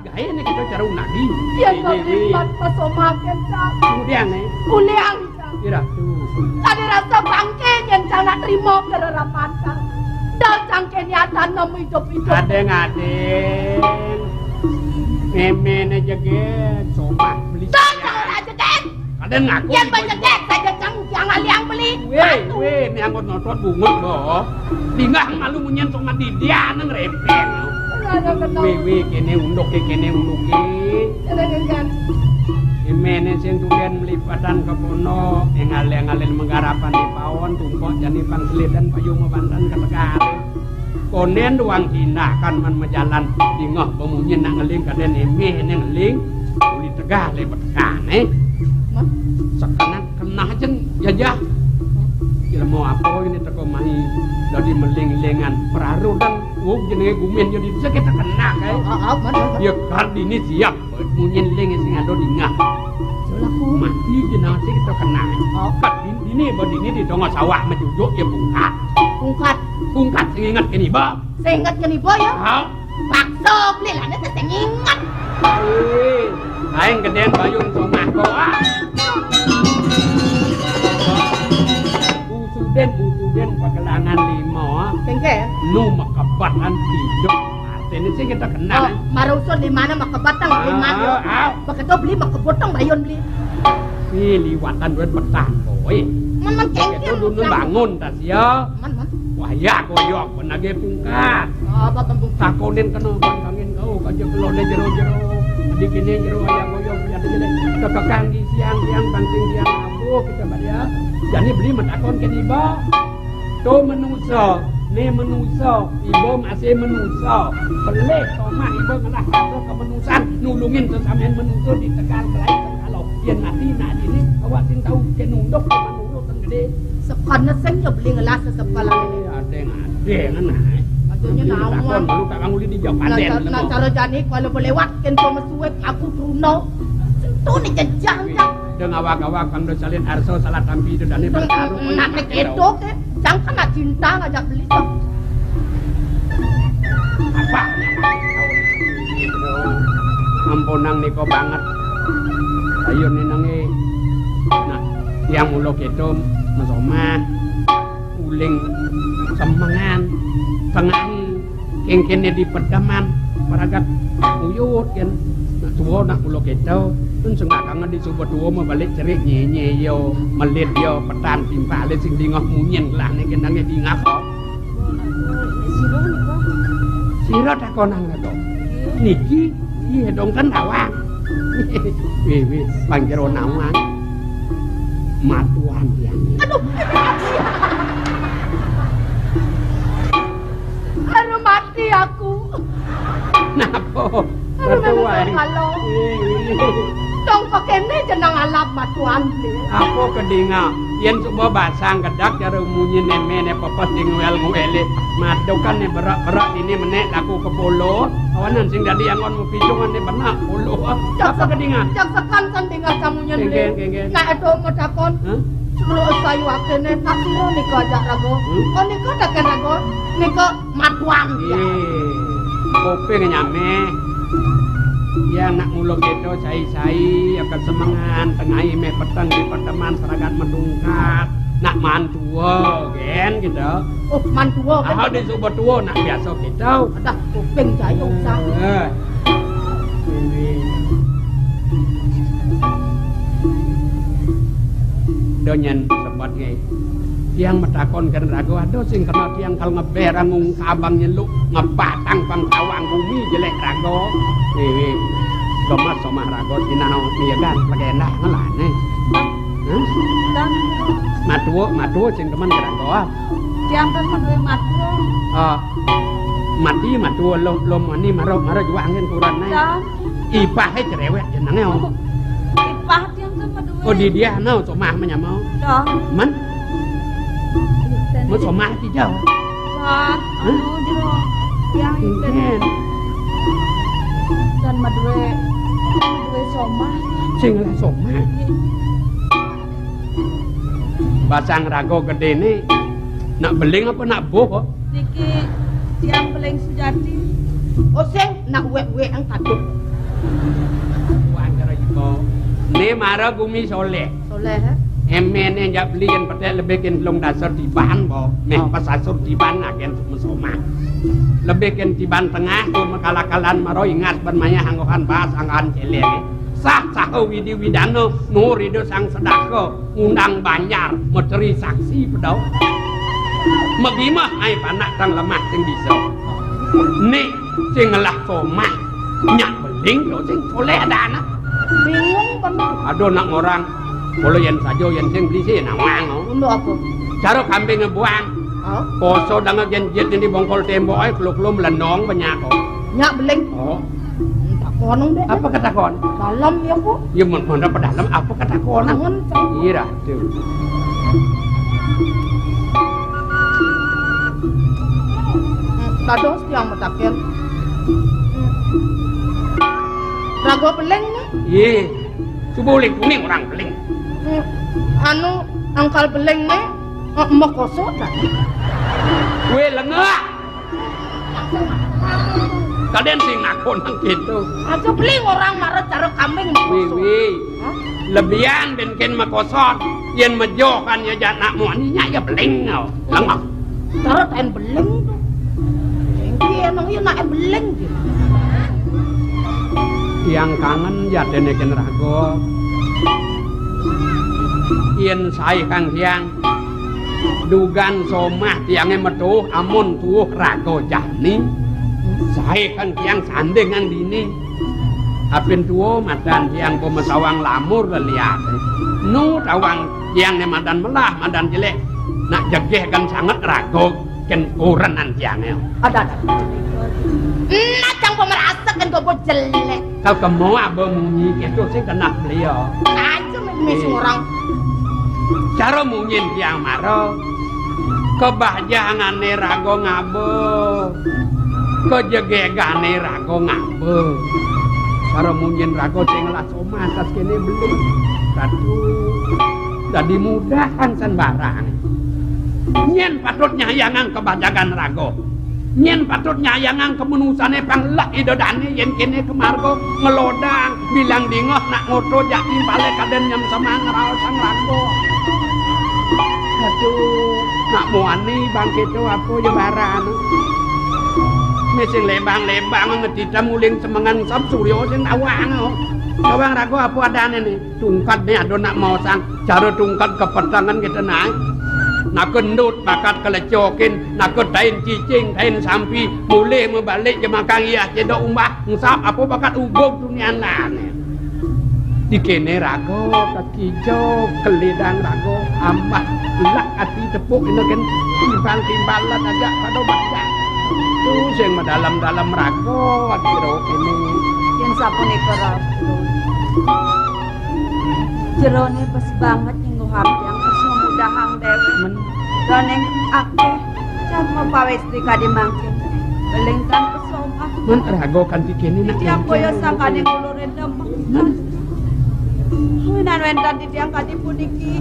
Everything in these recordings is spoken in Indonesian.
gawe nek kita cara unagi. Yen melipat pasomaken Cang. Kemudian Kuliang Cang. Ira tuh. Tadi rasa bangke yen Cang nak trimo kelerapan Cang. Dal Cang kenyatan nemu hidup-hidup. Adeng. Memene jeget somah beli. Cang ora jeget. Kadang ngaku. Yen jeget saja Cang jangan liang beli. Weh, ni anggot notot bungut boh. Tinggal malu munyen somah didia nang repeng. Weh, kene unduk kene unduki. Imene sing tulen melipatan kepono, engale-engale menggarapan di pawon tumpok jani pangselidan payung mebantan ketekare. Konen doang tindakan man mejalan dingah pemunyin nak ngeling kaden emeh ne ngeling uli tegah lebet kane. Sekanak kena jeng jajah. Kira mau apa ini teko mahi dadi meling-lengan peraru dan jenenge gumen jadi bisa kita kena kae. Ya kardini siap munyin ling sing ado dingah. Solaku mati jenenge kita kena. Kat dini badini di dongo sawah mejujuk ya bungkat. Bungkat sing ingat kene ba. Sing ingat kene ba ya? Ha. Pakso blelane sing ingat. Aing geden bayung somah koa. Busuden pagelangan lima. Tengke. Nu makabatan hidup. Artinya sih kita kenal. Marusun di mana makabatan lima. Begitu beli makabotong bayun beli. Si liwatan duit petang boy. Man Itu dulu bangun tas ya. Wah ya koyok penage pungkat. Apa pungkat? Takonin kena bangkangin kau kaje kelone jero-jero. Di kene jero aya koyok punya dene. Tekekang di siang-siang banting siang abu kita badia. Jadi beli metakon ke iba. To menuso, ne menuso, ibu masih menuso. Belek tomah ibu ngalah kata kemenusan nulungin sesampean menuso di tegal belai kalau yen mati nak ini awasin tahu ke nunduk ke menurut teng gede. Sekana sing yo beli ngelas sepala ini. Adeng nah. Maksudnya naon? Lu kakang uli di Japaten. Nah cara jani kalau boleh wakin to mesuwek aku truno. Sentuh ni jejang jang. Deng awak-awak kang do salin arso salah tampi do dane berkaru. Nak nek edo ke, jang kan nak cinta ngajak beli to. Apa? Ampunang niko banget. Ayo nenange. Nah, tiang mulo ketom masoma uling semangan tengahi kengkene di pedaman paragat uyut kan nak tuwa nak mulo keto pun sengak kangen di subuh tuwa mau balik cerik nye yo melit yo petan timpa le sing dingah munyen lah nek kenange dingah kok sira takonang to niki iya dong kan awak wih panjero nawang matuan yang aduh aduh mati aku napa aduh kalau dong pakene jenang alap matuan apa kedinga yen coba basang kedak cara munyi nemene papa sing wel-wele madokan ne berak-berak ini menek laku ke polo awanan sing dadi angon mu picungan ne benak polo apa kedinga jak sekan kan tinggal kamunya beli nak edo medakon lu sayu akene tak sira nika ajak rago oh nika dak rago nika matuan kopeng nyame ya nak nguluk itu sai-sai akan semangan tengah ime petang di perteman seragat mendungkat nak mantua gen gitu oh mantua ah di sobat tua nak biasa gitu ada kuping jaya usah donyen sebagai tiang metakon kan ragu ada sing kena tiang kal ngeberang ngung kabang nyeluk ngepatang pang kawang bumi jelek ragu nih Somat somah rago sinau niagan pakai endah ngelane. Matuo sing teman rago. Tiang teman matuo. Mati matuo lo mani maro juangin kurang naik. Ipah cerewet jenenge om. Ipah tiang teman dua. Oh di dia nau somah menyamau. Man. Mau somah ti jauh. Jero tiang ini. Dan madue somah sing lah somah basang rago gede nih nak beling apa nak boh kok niki tiang beling sujati oh sing nak we ang kaduk buang cara ibu ini marah gumi soleh emene jak beliin petek lebihin belum dasar tiban bo meh pas asur tiban agen mesoma lebihin tiban tengah tuh makala-kalan maro ingat bermaya hanggohan bahas anggahan celek sah widi widano nurido sang sedako undang banjar meteri saksi pedau megimah ai panak tang lemah sing bisa nih sing ngelah somah nyak beling lo sing soleh ada anak bingung kan aduh nak orang kalau yang saja yang sing beli sih nawang untuk apa cara kambing ngebuang poso dengan jet ini bongkol tembok ay klo melenong banyak kok nyak beling konong deh apa kata kon dalam ya bu ya mana pada dalam apa kata kon iya tuh dados yang mataken rago beling nih iya subulik kuning orang beling anu angkal beling nih mau kosong dah gue lengah kalian sing ngakon gitu aja beling orang marah cara kambing wih lebihan benken makosot yen mejokan ya janak muaninya ya beling lengah cara tain beling tuh engki emang ya nak beling gitu yang kangen ya deneken rago yen sai kang tiang dugan somah tiangnya metuh amun tuh rago jani saya kan tiang sandingan dini apin tuo madan tiang pemasawang lamur lihat nu tawang tiang ne madan melah madan jelek nak jegeh kan sangat rago ken uranan tiangnya ada nacang pemerasa kan gobo jelek kau kemo abang munyi gitu sih kena beliau aja misi orang cara munyin tiang maro kebahagiaan rago ngabo kejegegane rago ngabo karo munyin rago sing lah somah tas kene beli ratu dadi mudahan san barang nyen patut nyayangan kebajagan rago nyen patut nyayangan kemenusane panglak idodane yen kene kemargo ngelodang bilang dingoh nak ngoto jak timbale kaden nyem semang raos sang rago aduh nak muani bangkit tu apa je barang mesing lebang-lebang ngedita muling semangan sab suryo sing awang awang rago apa adane ni tungkat ni ado nak mau sang cara tungkat kepetangan kita naik nak kendut bakat kelecokin nak tain cicing tain sampi mulih membalik je makang iya cedok umbah ngusap apa bakat ugog dunia lane dikene rago kaki jo kelidang rago ambah lak ati tepuk ini kan timbang-timbalan aja pada baca itu sing dalam-dalam rago adiro ini yang sapune kerapun jerone pas banget nyinggo hampi yang pas memudahang dewe doneng akeh jan mau pawesti kadi mangkin belengkan pesoma men rago kan dikene nak yang koyo sakane kulure demek winan wentan ditiang kadi puniki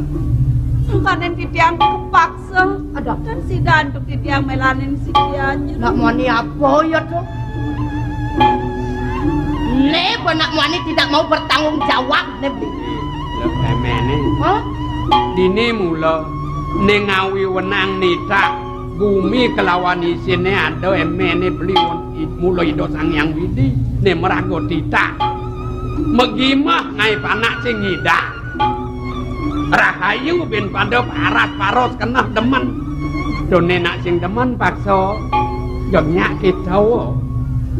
sangkanen ditiang kepaksa ada kan si danduk ditiang melanin si dianjur nak muani apa ya tuh ne nak muani tidak mau bertanggung jawab ne beli lemene dini mula nengawi wenang nita bumi kelawan isine ada emene beli mula ido sang yang widi ne merago tita megimah ngai panak sing ngidak rahayu ben pada paras paros kena demen done nak sing demen paksa jognya kita wo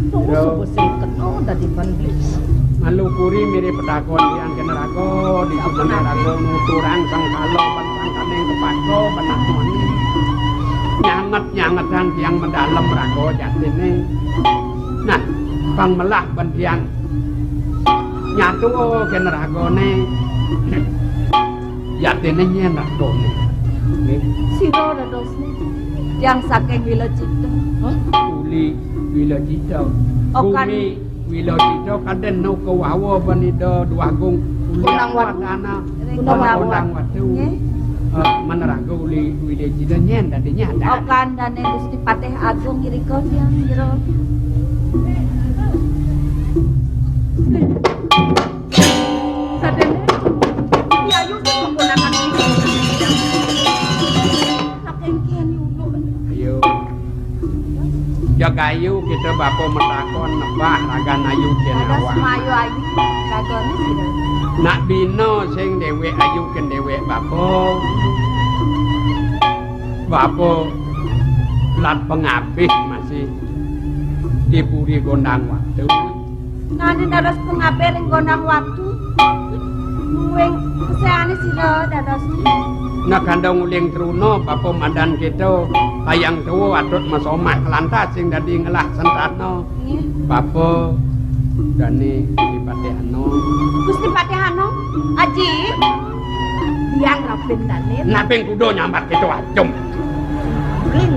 tuh sing kena dadi panblis malu puri mirip pedakon yang kena rago di sumene rago nuturan sang kalo sang kaneng kepako benak moni nyanget-nyangetan tiang mendalam rago jatine nah pang melah ben tiang nyatu kena ragone jatine nyen ragone siro dadosne yang saking wilajita uli wilajita bumi wilajita kaden no kawawa banido duagung uli wadana undang watu menerago uli wilajita nyen dadinya ada okan dane Gusti Patih Agung irikon yang jero bapak metakon nebah ragan ayu ken Dados awak. mayu ayu kagone sira. Nak bina sing dhewek ayu ken dhewek bapak. Bapak lat pengabih masih dipuri gondang waktu. Nani dados pengabe ring gondang waktu. Luwing keseane sira dados. Nak kandang uling truno bapak mandan kita tayang tuwa adut masomah kelantas sing dadi ngelah sentrano. Nggih. Bapak dani Adipati Hano. Gusti Patihano, Aji. Yang rapin dane. Naping kudo nyambat kita acum. Bling.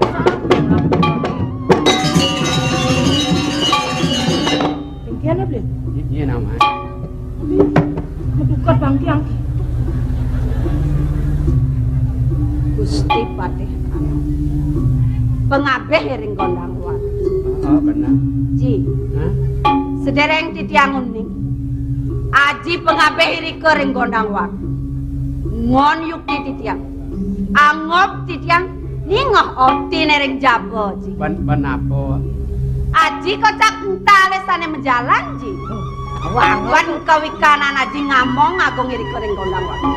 Bingkian ya, Bling? Iya nama. Kebukat bangkiang. Gusti Patihano. Pengabe ring gondang waktu. Oh benar. Ji, Hah? sedereng titiang uning. Aji pengabe rike ring gondang waktu. Ngon yuk titiang. Angop titiang ningoh oti nering jabo ji. Benapa? Aji kocak entale sane menjalan ji. Wan kawikanan aji ngamong agung rike ring gondang waktu.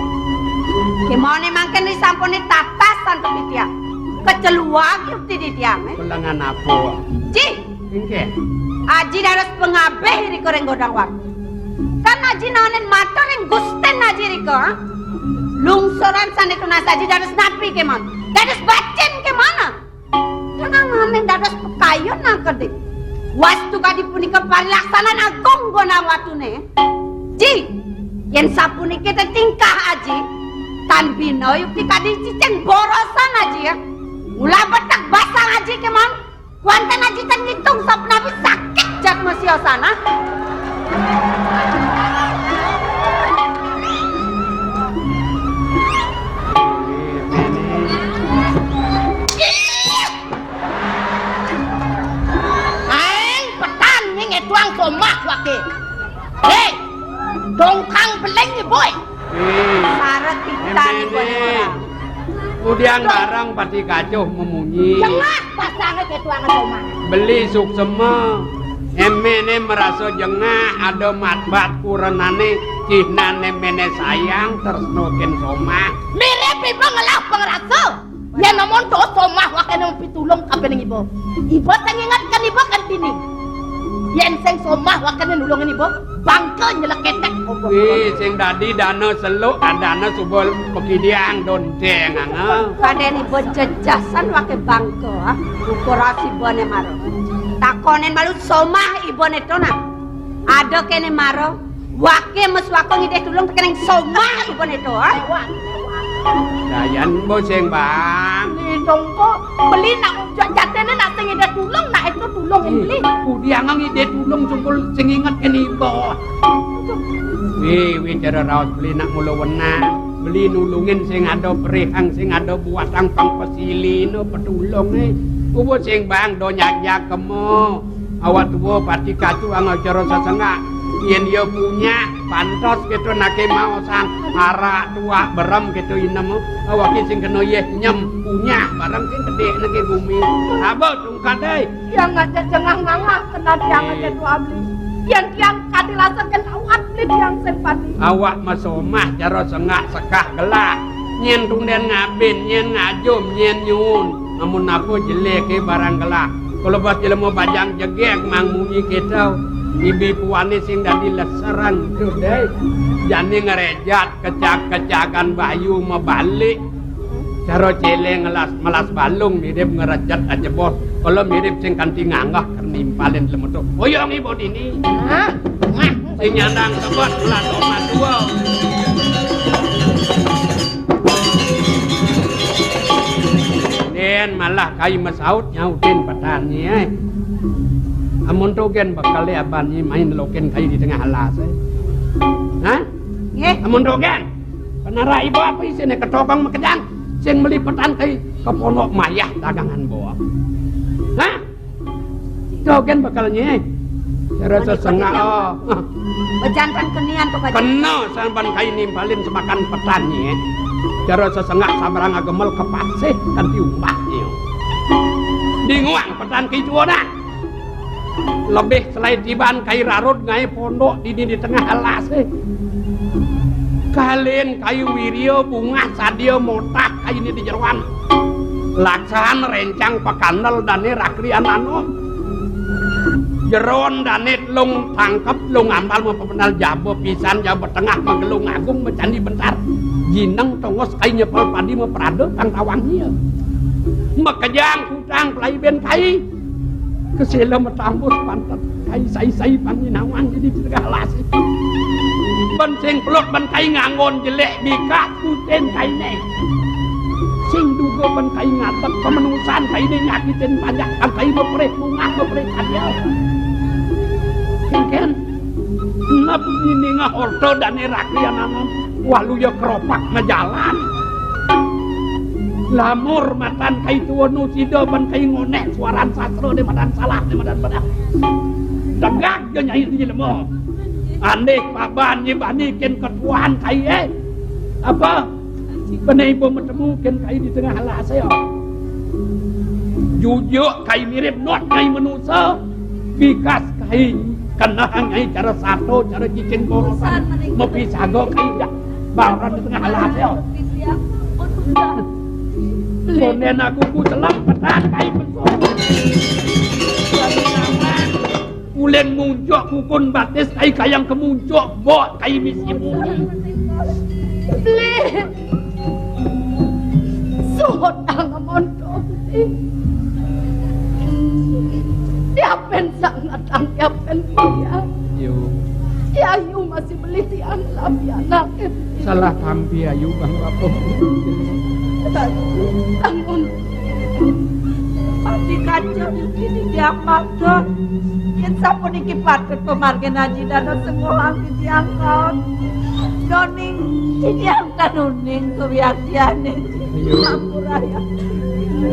Kemone mangken disampuni tatasan to titiang. Keceluak yuk titiang. Kelengan apa? Ji, Ingke. Aji dados pengabe rike ring gondang waktu. Kan aji nanen matur ring gusten aji rike, ha? Lungsuran sane tunas aji dados napi kemon. Dados bacin kemana? Tenang nanen dados pekayun angkedik. Wastu kadi punika parilaksanan agung gondang watune. Ji, yen sapuniki teh tingkah aji, tan bino yukti kadi ciceng borosan aji ya. Mula betak basang aji kemon. Kuanten aji tan ngitung sapnapi sakit jat masiosana. Aing petan ning etuang somah wake. Hei, dongkang beleng ni boy. Saret pitan ibu orang. Kemudian barang pati kacuh memunyi. Jengah pasangnya ke tuang somah. Beli suk sema. Emene merasa jengah ada matbat kurenane cihnane mene sayang tersnoken somah. Mirip ibu ngelah pengerasa. Ya namun to somah wake nang pitulung kabeh ning ibu. Ibu tang ingatkan ibu kan tini. Yen sing somah wake nulungin ibu, bangke nyeleketek. Wih, sing dadi dana seluk adana subul pekidiang donteng anga. Kaden ibu jejasan wake bangke, ha? Ukurasi bone maro. Takonen malu somah ibu netona. Ada kene maro, wake mes wako ngide tulung tekeneng somah ibu neto, ha? Dayan bo sing bang. Ni dongko beli nak jatene nak sing ngide tulung nak itu tulung beli. Kudiang ngide tulung sumpul sing inget kene ibo. Wih, cara raos beli nak mulu wenang. Beli nulungin sing ada perihang sing ada buatang pang pesili no petulung Ubo sing bang do nyak kemo. Awak tuwa pati kacu ang cara sesengak. Yen dia punya pantos gitu nake mau sang arak tua berem gitu inem. Awak sing kena ye nyem punya barang sing gede nake bumi. Abo tungkat deui. Yang ngajak jengah ngangah kena tiang ngajak dua beli. Yang tiang kadilasan kan awat beli tiang sempati. Awak masomah cara sengak sekah gelah. Nyen tunden ngabin, nyen ngajum, nyen nyun. Namun apa jelek barang gelah. Kalau bas jelema bajang jegek mang munyi kita. Ibi puane sing dadi leseran tuh deh. Jani ngerejat kecak-kecakan bayu mebalik. Cara cele ngelas melas balung mirip ngerejat aja bos. Kalau mirip sing kanti nganggah kernimpalin lemetuk. Oyong ibu dini. Hah? Mah. Sing nyandang sebut bulan omah tua. Den malah kai masaut nyautin petani amun togen bakal leaban main loken kai di tengah alas Hah? Nggih. Amun togen penara ibu apa isine ketopang mekedang sing melipetan kai keponok mayah dagangan bawa Hah? Togen bakal nyai cara sesengak Bejantan kenian tuh kaji. kena sampan kai nimpalin semakan petani cara sesengak sabarang agemel kepasih kan diumpahnya di nguang petan kicuana lebih selain tiban kai rarut ngai pondok di tengah alas kalian kayu wirio bunga sadio motak kayu ini di jeruan laksan rencang pakandal dane rakrian anu jeron dane lung tangkep lung ambal mau pemenal jabo pisan jabo tengah magelung agung mencandi bentar jineng tongos kayu nyepel padi mau perado tang tawangnya makejang kutang pelai ben kai kesela metambus pantat kai sai panginawang jadi di tengah alas ban sing peluk ban kai ngangon jelek bikat kuten kai ne sing duga ban kai ngatek pemenusan kai ne nyakitin banyak kan kai bepreh bunga bepreh kadia kan nap ini ngahorto dan raklian anan walu ya keropak ngejalan lamur matan kai tua nu sida ban kai ngonek suaran sastra de madan salah de madan bedah degak je nyai di lemah aneh paban nyibani ken ketuaan kai apa benai bo metemu ken kai di tengah alas saya jujuk kai mirip not kai manusia bikas kai kena ngai cara satu cara cicing borosan mepisah go kai dak baran di tengah alas saya Lonen aku ku telah petan kai betul. Ulen muncuk kukun batis kai kayang kemuncuk bot kai misi bumi. Beli. Suhot ang amonto. Tiapen sangat ang tiapen dia. Yo. Si Ayu masih beli tiang labi anak. Salah tampi Ayu bang apa? Tangun. Pati kacau ini dia patut. Yang sampun iki patut pemargen haji dan semua di diangkat. Doning di diangkat uning kebiakiane. Sampuraya.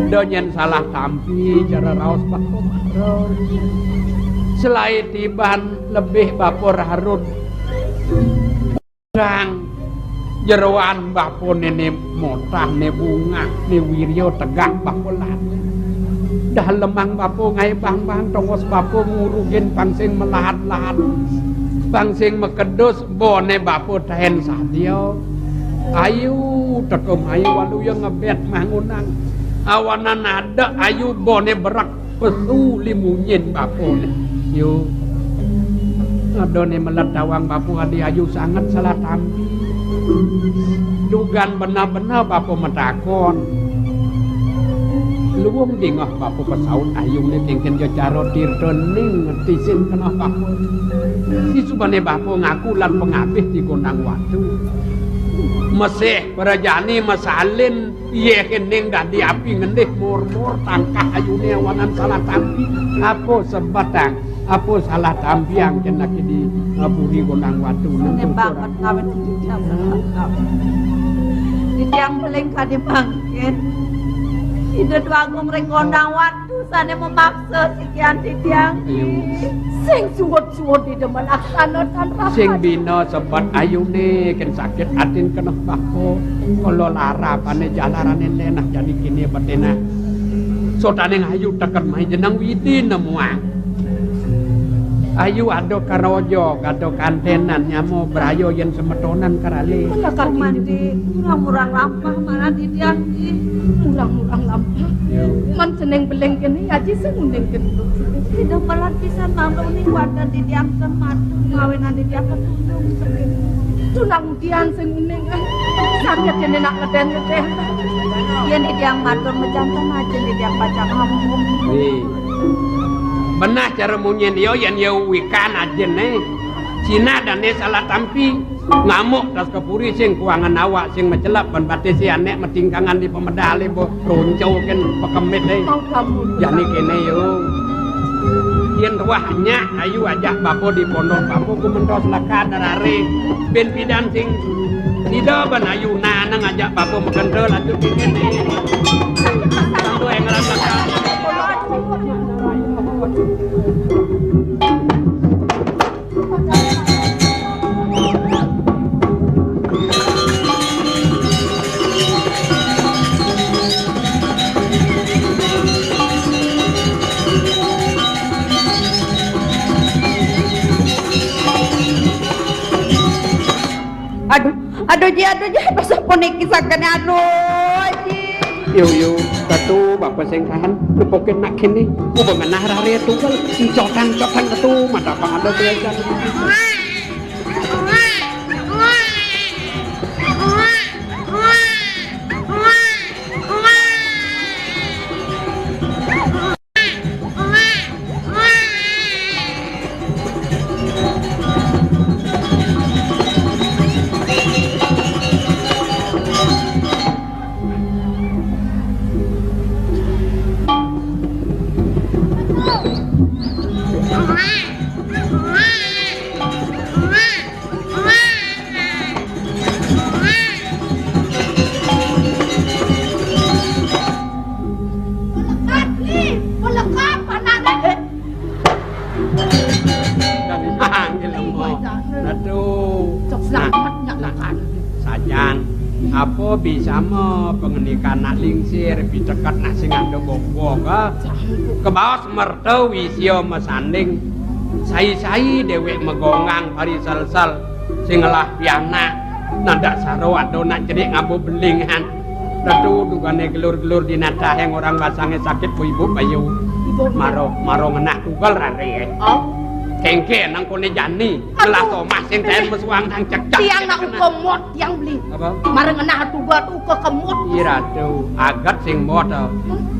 Donyen salah tampi cara raos bako maror. Selain tiban lebih bapor harun. Gang jeroan bapo nene motah ne bunga ne wiryo tegak bapo lan dah lemang bapo ngai bang tongos bapo ngurugen pangsing melahat-lahat pangsing mekedus bone bapo tahen sadio ayu tekem ayu walu yang ngebet mangunang awanan ada ayu bone berak pesu limunyin bapo yo adone meledawang bapo adi ayu sangat salah tampi dugan benar-benar bapo metakon luwung dingah bapo pesaut ayung ne kengken jo caro tirdening ngetisin kena bapo disubane bapo ngaku lan pengabih di gondang watu mesih perajani masalin iye kening dadi api ngendih mur-mur tangkah ayune awanan salah tampi apa sebatang apa salah tampiang kena di buri gondang watu banget ngawet di tiang beling kadi bangkit ide tuanggung ring gondang watu sana memaksa sekian di tiang Sing suwot-suwot di depan aksanakan rapat sing bina sebat ayune ken sakit atin kena bako kalau lara pane jalarane lenah jadi kini batena sotane ayu teken mai jenang widi nemuang ayu ado karojo ado kantenan nyamo brayo yen semetonan karale melakar mandi murang-murang lampah mana di tiang murang-murang lampah man seneng beleng kene aji sing undeng kentut tidak pelan pisan nang ning warga di tiang matu ngawenan di tiang ketundung tunang dian sing undeng sakit jene nak ngeden-ngeden yen di tiang matur mejanten aja di tiang baca ngomong benah cara munyen yo yang yo wikan ajen Cina dan salah tampi ngamuk tas kepuri sing kuangan awak sing mecelap ban batis si anek metingkangan di pemedali bo roncau kan pekemit jani kene yo yen ruahnya ayu ajak bapo di pondok bapo ku mentos laka darare ben pidan sing tidak ban ayu nang ajak bapo mekentel atuh kene sandu yang ngerasakan Aduh Ji, pasal poneki sagane aduh Ji. Yo katu bapak sing kahan nepokin nak kene ubang ngenah rare tunggal cotan katu mata pang ada tulisan apa bisa mo pengenikan nak lingsir bicekat nak sing ando bobo ke bawah semerto wisio mesanding sai dewek megongang pari sal sing ngelah piana nanda saro ado nak cerik ngabo belingan dadu dugane gelur di nada yang orang basange sakit bu ibu bayu maro ngenak tunggal rare kengke nang kone jani ngelah tomah sing ten besuang nang cekcak tiang nak kemot tiang beli apa mareng ngenah tunggal tu ke kemot ira tu agat sing mod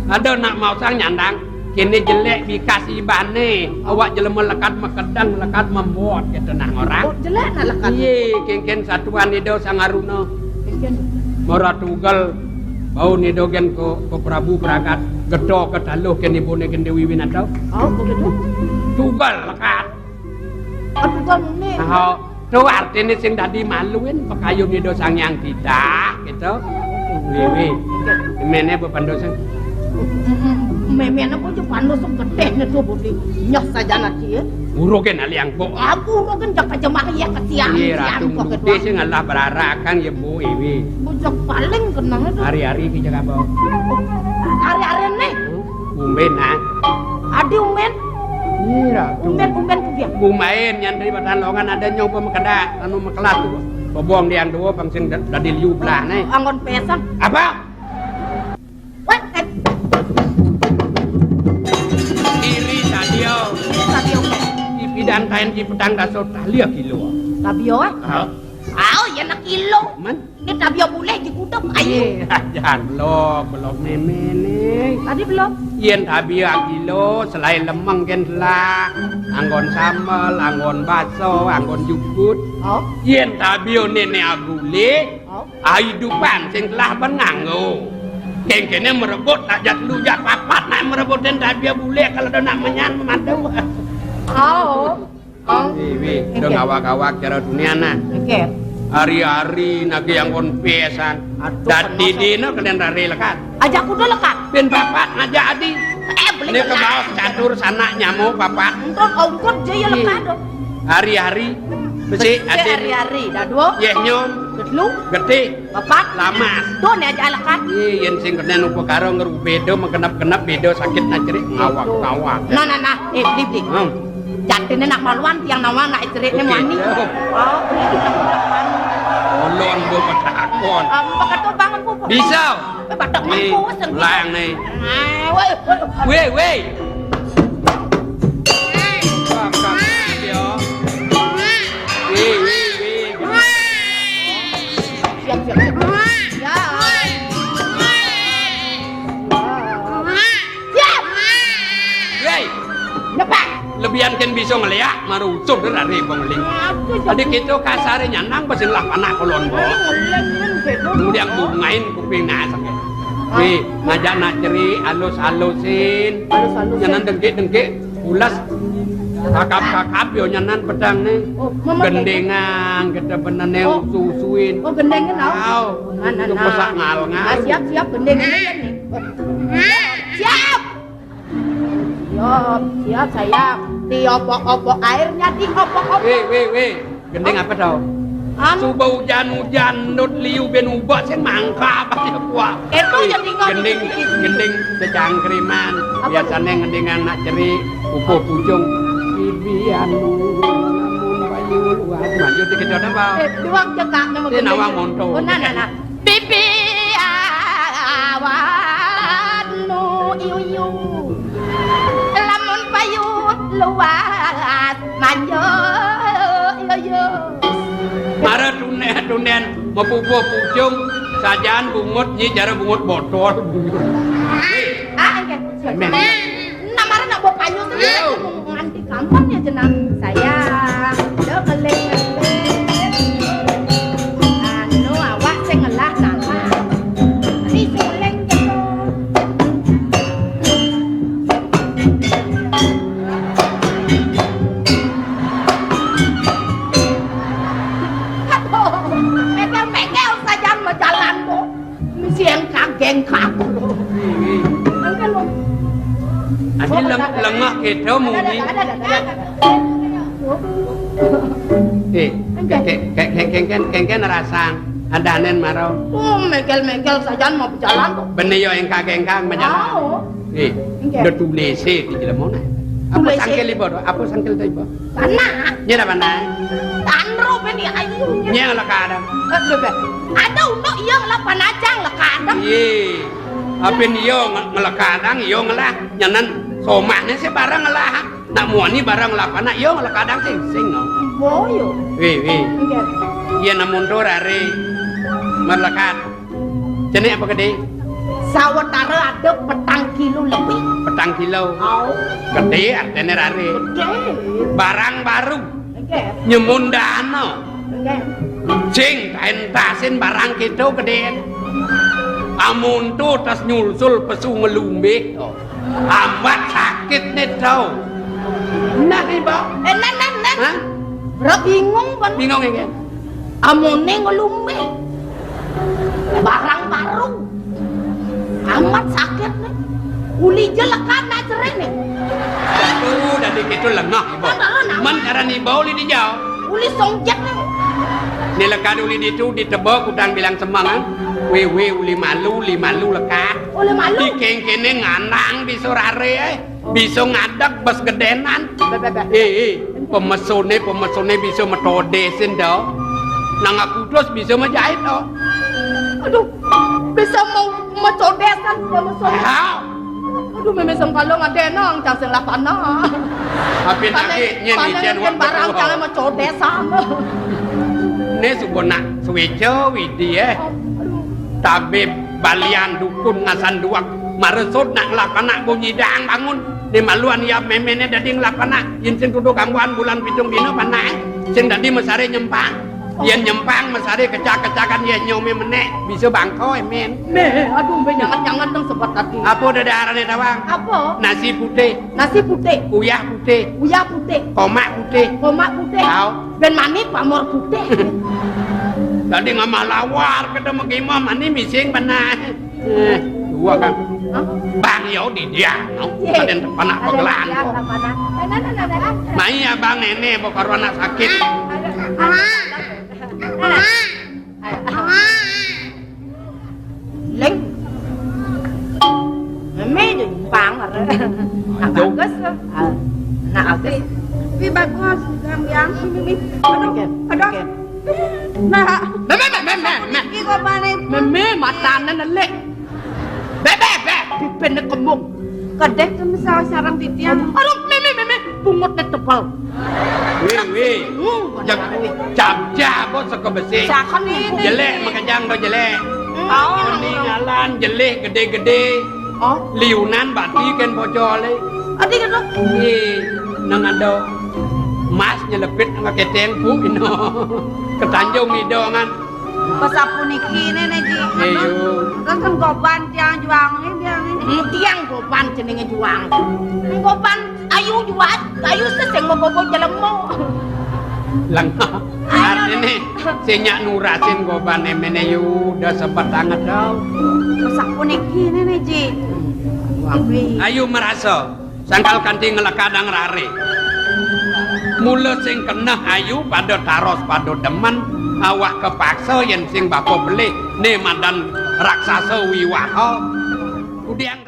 ada nak mau sang nyandang kini jelek dikasih bane awak jelema lekat mekedang lekat membuat gitu nang orang jelek nak lekat iye kengken satuan nido sangaruna mora tunggal bau nido gen ko Prabu Pragat gedo kedaluh ken ibune gen Dewi Winata begitu tunggal lekat aduh kan ni tu artinya sing dadi maluin pekayun nido sang yang tidak gitu lewe mene bepandosan memena ko jo pandos gede ne to budi nyok saja nanti ya urogen aliang po aku urogen jak jemaah ya ketiang ratu gede sing Allah berarakan ya bu ewe bujak paling kenang itu hari-hari ki jaga bawa hari-hari nih umben ah adi umben umben ku dia bumain yang dari Batanlongan ada nyoba mekedak anu mekelat tuh bobong diang dua bang sing dadi liu belah nih anggon pesang apa iri sadio ipidan kain di pedang daso talia kilo tabio ya nak kilo man ini tabio boleh dikutip ayo jangan belum memene tadi belum yen tabio kilo selain lemeng ken lah anggon sambal anggon baso anggon jukut yen tabio nene agule hidupan sing telah benanggo kene merebut tak jat lujak papat nak merebut dan tabio boleh kalau dah nak menyan memandau Wiwi, udah ngawak-ngawak cara dunia nah. Hari-hari nage yang kon pesan. Dan di dino kalian rari lekat. Ajak kuda lekat. Ben bapak ngajak adi. Beli ini ke bawah catur sana nyamuk bapak. Entot ongkot jaya lekat. Hari-hari besi adi. Hari-hari dadu. Yeh nyom. Getlu. Gede. Bapak. Lamas. Tuh nih aja lekat. Yen sing kena nupo karo ngeru bedo mengenap-kenap bedo sakit nacerik ngawak-ngawak. Nah. Beli. Jatine nak maluan tiang nawang nak ceritnya mani. Ulun bu petakon. Pakai tu bangun bu. Bisa. Batak mampu sendiri. Lang nih. Weh. Bakal dia. Weh. Siap. Ya. Siap. Weh. Lepas. Lebihan kan bisa ngeliat marucuk dari bongling. Tadi kita kasare nyanang pesen lah panak kolon bo. Kemudian bungain kuping nasak. Wih, ngajak nak ceri halus-halusin. Nyanan dengkik ulas. Kakap yo nyanan pedang nih. Gendengan kita benane susuin. Oh gendengan tau. Itu pesak ngal-ngal. Siap gendengan nih. Siap. Siap saya diopok-opok airnya diopok-opok. Weh. Gendeng apa tau? Suba hujan nut liu ben ubah sen mangka apa sih kuah. Itu yang tinggal gendeng secangkriman. Biasanya ngendengan nak ceri upuh pucung. Ibian namun bayu wah maju dikit apa Diwang cekak nama Dia nawang monto. Oh nah pipi awan nu iu lamun payu luas manjo yo Mara tunen mepupuh pucung sajaan bungut nyi cara bungut botol enggak namara nak bawa payu sendiri nganti kapan ya jenang sayang do ngeleng anu awak sing ngelah nama di suleng gitu mekel sajaan mau jalan kok mesti yang kageng kaku kan lo Adi lengah kita muni kengken rasang adanen marau mekel sajaan mau berjalan kok benih yo yang kagengkang berjalan udah tulese di dalam mana apa sangkel ibu apa sangkel ibu panah nyera panah tanro beni ayu nyeng lah kadang ada untuk iya ngelak panajang lah kadang apa yo ngelakadang yo ngelah nyanan somahnya sih barang ngelah nak muani barang ngelah panah yo ngelakadang sing no boyo iya namun tuh rari melekat jenis apa gede sawetara ada petang kilo lebih petang kilo gede artinya rari barang baru nyemun dano sing entasin barang kita gede amun tuh tas nyulsul pesu ngelumbe amat sakit nih tau nah ibu nah bro bingung ya amune ngelumbe barang baru amat sakit nih uli jelekan na cerene aduh dari gitu lengah ibu man karena ibu uli dijauh uli songjek nih nilekan uli itu ditebak udang bilang semangat wewe uli malu lekat uli malu di kengkene nganang di sorare bisa ngadak bas gedenan pemesone bisa metodesin do nang aku terus bisa menjahit do aduh bisa mau mecodesan pemesone aduh memang kalau ngadenang jangan lapana tapi nanti nyen barang jangan mecodesan ne subona suwejo widi tabe balian dukun ngasan duak maresut nak lapana bunyi dang bangun di maluan ya memene dadi nglapana yen sing tuduh kambuan bulan pitung dino panah sing dadi mesare nyempang yen nyempang mesare kecak-kecakan ya nyome menek bisa bangko men aduh jangan dong sebut tadi apa dadarane tawang apa nasi putih uyah putih komak putih tau ben mani pamor putih tadi ngamah lawar ketemu gimah mani mising panah dua kan bang yo di dia ada panak pegelan mai abang nenek pokok anak sakit leng mê được bang rồi nak bagus nak bagus Wi bagus yang aduh nah iki kok pane meme matanan lek bebe pipen kembung kedek semesau sarang titian aduh meme bungutnya tebal wih cap bos saka besi sakan ini jelek makajang do jelek ini ngalan jelek gede-gede liunan bati kan bojole adi kan nang ando mas nyelepit nang keteng bu ino ketanjung idongan pasapu niki nene ji terus kan goban tiang juang ini tiang goban jenenge juang goban ayu juang ayu seseng bobo jelemo lang artine senyak nurasin goban emene yu udah sempat anget tau pasapu niki nene ji ayu merasa sangkal kanthi ngelakadang rare mula sing kena ayu pada taros pada demen awak kepaksa yen sing bapa beli ne madan raksasa wiwaha udiang